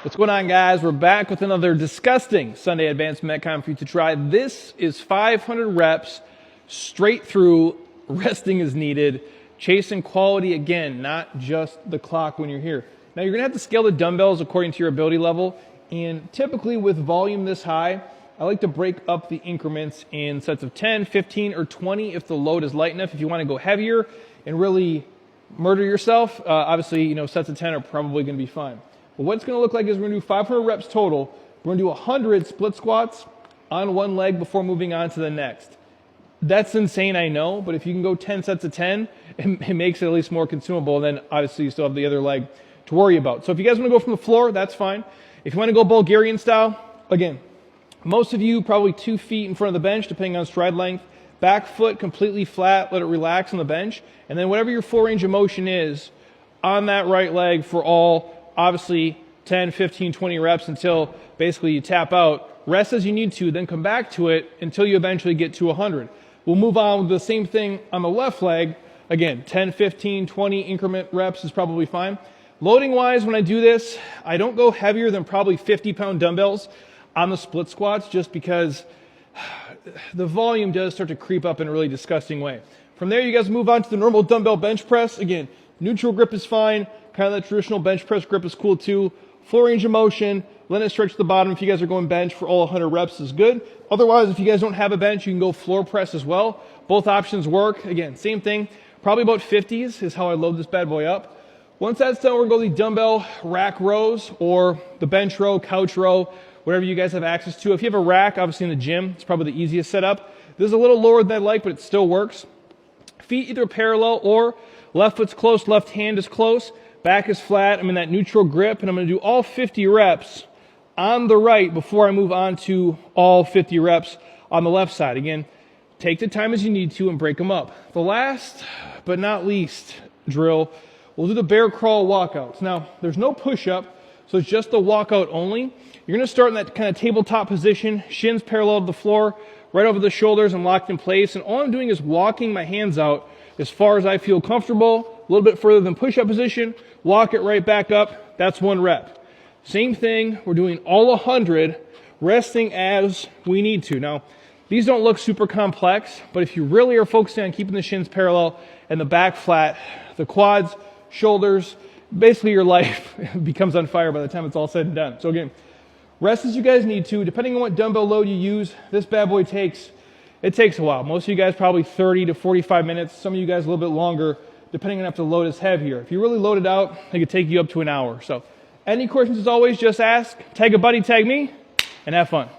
What's going on, guys? We're back with another disgusting Sunday Advanced MetCon for you to try. This is 500 reps straight through. Resting is needed. Chasing quality again, not just the clock when you're here. Now, you're going to have to scale the dumbbells according to your ability level. And typically with volume this high, I like to break up the increments in sets of 10, 15, or 20 if the load is light enough. If you want to go heavier and really murder yourself, obviously, sets of 10 are probably going to be fine. But what it's going to look like is we're going to do 500 reps total. We're going to do 100 split squats on one leg before moving on to the next. That's insane, I know, but if you can go 10 sets of 10, it makes it at least more consumable. And then obviously you still have the other leg to worry about. So if you guys want to go from the floor, that's fine. If you want to go Bulgarian style, again, most of you probably 2 feet in front of the bench, depending on stride length. Back foot completely flat, let it relax on the bench. And then whatever your full range of motion is on that right leg for all, obviously 10, 15, 20 reps until basically you tap out. Rest as you need to, then come back to it until you eventually get to 100. We'll move on with the same thing on the left leg. Again, 10, 15, 20 increment reps is probably fine. Loading wise, when I do this, I don't go heavier than probably 50-pound dumbbells on the split squats just because the volume does start to creep up in a really disgusting way. From there, you guys move on to the normal dumbbell bench press. Again, neutral grip is fine. Kind of the traditional bench press grip is cool too. Full range of motion. Let it stretch to the bottom. If you guys are going bench for all 100 reps is good. Otherwise, if you guys don't have a bench, you can go floor press as well. Both options work. Again, same thing. Probably about 50s is how I load this bad boy up. Once that's done, we're going to go the dumbbell rack rows or the bench row, couch row, whatever you guys have access to. If you have a rack, obviously in the gym, it's probably the easiest setup. This is a little lower than I like, but it still works. Feet either parallel or left foot's close, left hand is close. Back is flat. I'm in that neutral grip, and I'm going to do all 50 reps on the right before I move on to all 50 reps on the left side. Again, take the time as you need to and break them up. The last but not least drill, we'll do the bear crawl walkouts. Now, there's no push-up, so it's just the walkout only. You're going to start in that kind of tabletop position, shins parallel to the floor, right over the shoulders and locked in place. And all I'm doing is walking my hands out as far as I feel comfortable, a little bit further than push-up position, walk it right back up. That's 1 rep. Same thing, we're doing all 100, resting as we need to. Now, these don't look super complex, but if you really are focusing on keeping the shins parallel and the back flat, the quads, shoulders, basically your life becomes on fire by the time it's all said and done. So again, rest as you guys need to. Depending on what dumbbell load you use, this bad boy takes a while. Most of you guys probably 30 to 45 minutes. Some of you guys a little bit longer, depending on if the load is heavier. If you really load it out, it could take you up to an hour. So any questions, as always, just ask. Tag a buddy, tag me, and have fun.